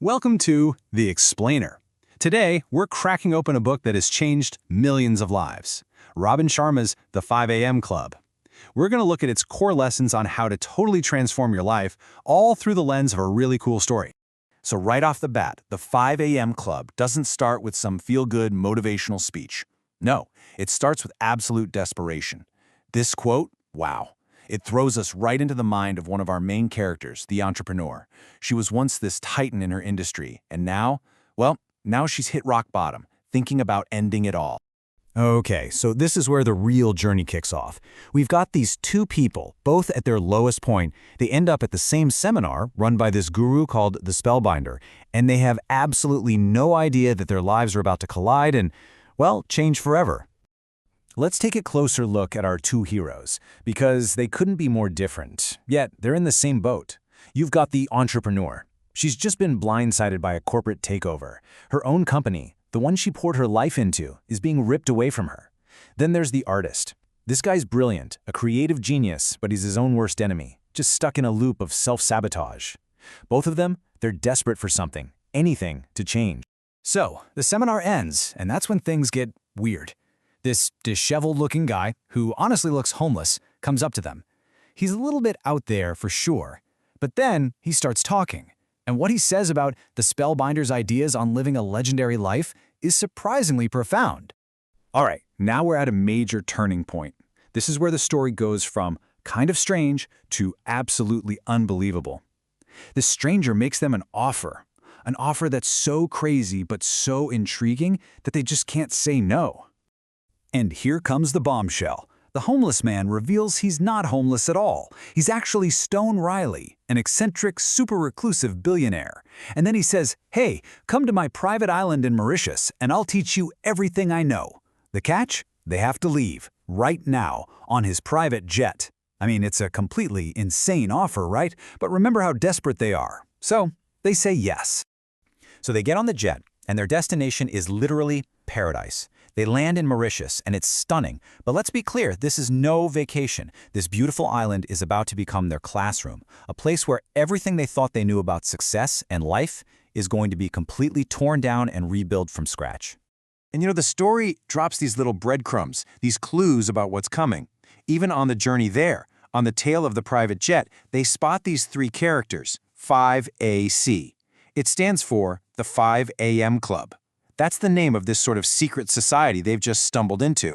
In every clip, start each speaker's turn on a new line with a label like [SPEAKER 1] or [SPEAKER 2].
[SPEAKER 1] Welcome to The Explainer. Today, we're cracking open a book that has changed millions of lives, Robin Sharma's The 5 a.m. Club. We're going to look at its core lessons on how to totally transform your life, all through the lens of a really cool story.
[SPEAKER 2] So right off the bat, the 5 a.m. Club doesn't start with some feel-good motivational speech. No, it starts with absolute desperation. This quote, wow. It throws us right into the mind of one of our main characters, the entrepreneur. She was once this titan in her industry, and now, now she's hit rock bottom, thinking about ending it all.
[SPEAKER 3] Okay, so this is where the real journey kicks off. We've got these two people, both at their lowest point. They end up at the same seminar run by this guru called the Spellbinder, and they have absolutely no idea that their lives are about to collide and, change forever.
[SPEAKER 2] Let's take a closer look at our two heroes, because they couldn't be more different, yet they're in the same boat. You've got the entrepreneur. She's just been blindsided by a corporate takeover. Her own company, the one she poured her life into, is being ripped away from her. Then there's the artist. This guy's brilliant, a creative genius, but he's his own worst enemy, just stuck in a loop of self-sabotage. Both of them, they're desperate for something, anything, to change.
[SPEAKER 1] So, the seminar ends, and that's when things get weird. This disheveled-looking guy, who honestly looks homeless, comes up to them. He's a little bit out there for sure, but then he starts talking. And what he says about the Spellbinder's ideas on living a legendary life is surprisingly profound.
[SPEAKER 2] All right, now we're at a major turning point. This is where the story goes from kind of strange to absolutely unbelievable. This stranger makes them an offer that's so crazy but so intriguing that they just can't say no.
[SPEAKER 3] And here comes the bombshell. The homeless man reveals he's not homeless at all. He's actually Stone Riley, an eccentric, super reclusive billionaire. And then he says, hey, come to my private island in Mauritius, and I'll teach you everything I know. The catch? They have to leave, right now, on his private jet. I mean, it's a completely insane offer, right? But remember how desperate they are. So, they say yes.
[SPEAKER 2] So they get on the jet, and their destination is literally paradise. They land in Mauritius, and it's stunning. But let's be clear, this is no vacation. This beautiful island is about to become their classroom, a place where everything they thought they knew about success and life is going to be completely torn down and rebuilt from scratch. And the story drops these little breadcrumbs, these clues about what's coming. Even on the journey there, on the tail of the private jet, they spot these three characters, 5AC. It stands for the 5 a.m. Club. That's the name of this sort of secret society they've just stumbled into.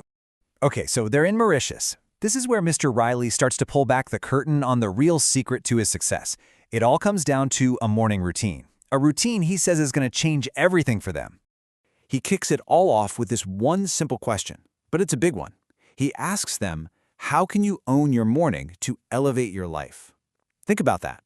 [SPEAKER 3] Okay, so they're in Mauritius. This is where Mr. Riley starts to pull back the curtain on the real secret to his success. It all comes down to a morning routine. A routine he says is going to change everything for them.
[SPEAKER 2] He kicks it all off with this one simple question, but it's a big one. He asks them, how can you own your morning to elevate your life? Think about that.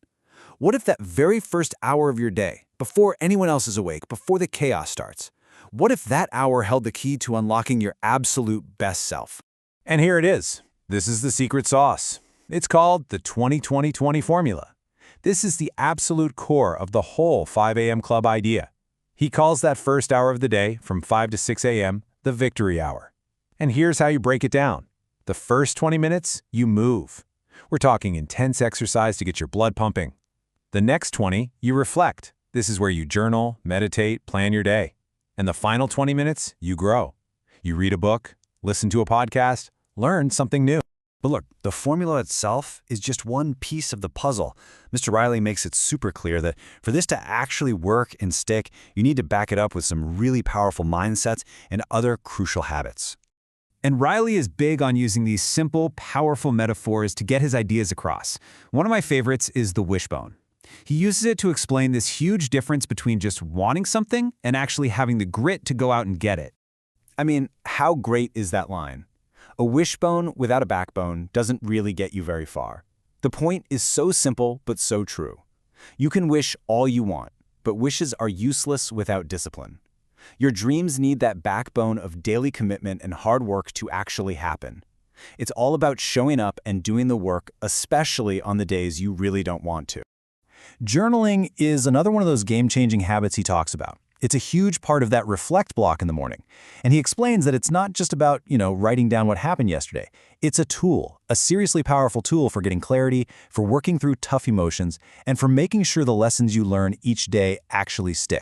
[SPEAKER 2] What if that very first hour of your day, before anyone else is awake, before the chaos starts, what if that hour held the key to unlocking your absolute best self?
[SPEAKER 1] And here it is. This is the secret sauce. It's called the 20-20-20 formula. This is the absolute core of the whole 5 a.m. Club idea. He calls that first hour of the day, from 5 to 6 a.m., the victory hour. And here's how you break it down. The first 20 minutes, you move. We're talking intense exercise to get your blood pumping. The next 20, you reflect. This is where you journal, meditate, plan your day. And the final 20 minutes, you grow. You read a book, listen to a podcast, learn something new.
[SPEAKER 3] But look, the formula itself is just one piece of the puzzle. Mr. Riley makes it super clear that for this to actually work and stick, you need to back it up with some really powerful mindsets and other crucial habits.
[SPEAKER 1] And Riley is big on using these simple, powerful metaphors to get his ideas across. One of my favorites is the wishbone. He uses it to explain this huge difference between just wanting something and actually having the grit to go out and get it.
[SPEAKER 2] I mean, how great is that line? A wishbone without a backbone doesn't really get you very far. The point is so simple but so true. You can wish all you want, but wishes are useless without discipline. Your dreams need that backbone of daily commitment and hard work to actually happen. It's all about showing up and doing the work, especially on the days you really don't want to. Journaling is another one of those game-changing habits he talks about. It's a huge part of that reflect block in the morning. And he explains that it's not just about, writing down what happened yesterday.
[SPEAKER 1] It's a tool, a seriously powerful tool for getting clarity, for working through tough emotions, and for making sure the lessons you learn each day actually stick.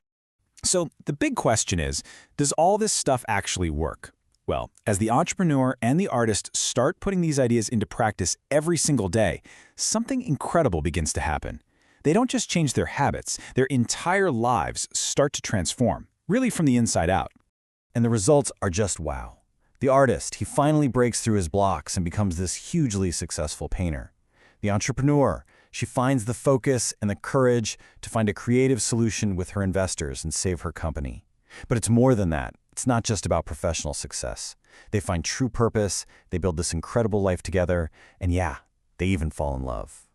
[SPEAKER 2] So the big question is, does all this stuff actually work? Well, as the entrepreneur and the artist start putting these ideas into practice every single day, something incredible begins to happen. They don't just change their habits, their entire lives start to transform, really from the inside out.
[SPEAKER 1] And the results are just wow. The artist, he finally breaks through his blocks and becomes this hugely successful painter. The entrepreneur, she finds the focus and the courage to find a creative solution with her investors and save her company. But it's more than that. It's not just about professional success. They find true purpose, they build this incredible life together, and yeah, they even fall in love.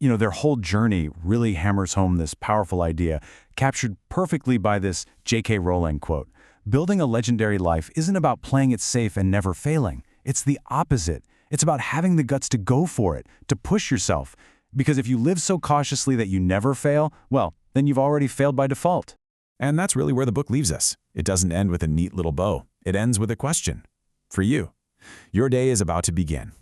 [SPEAKER 1] You know, their whole journey really hammers home this powerful idea, captured perfectly by this J.K. Rowling quote. Building a legendary life isn't about playing it safe and never failing. It's the opposite. It's about having the guts to go for it, to push yourself. Because if you live so cautiously that you never fail, well, then you've already failed by default.
[SPEAKER 2] And that's really where the book leaves us. It doesn't end with a neat little bow. It ends with a question. For you, your day is about to begin.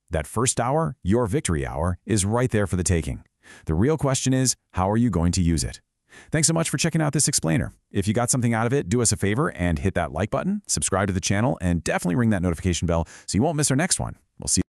[SPEAKER 2] That first hour, your victory hour, is right there for the taking. The real question is, how are you going to use it? Thanks so much for checking out this explainer. If you got something out of it, do us a favor and hit that like button, subscribe to the channel, and definitely ring that notification bell so you won't miss our next one. We'll see you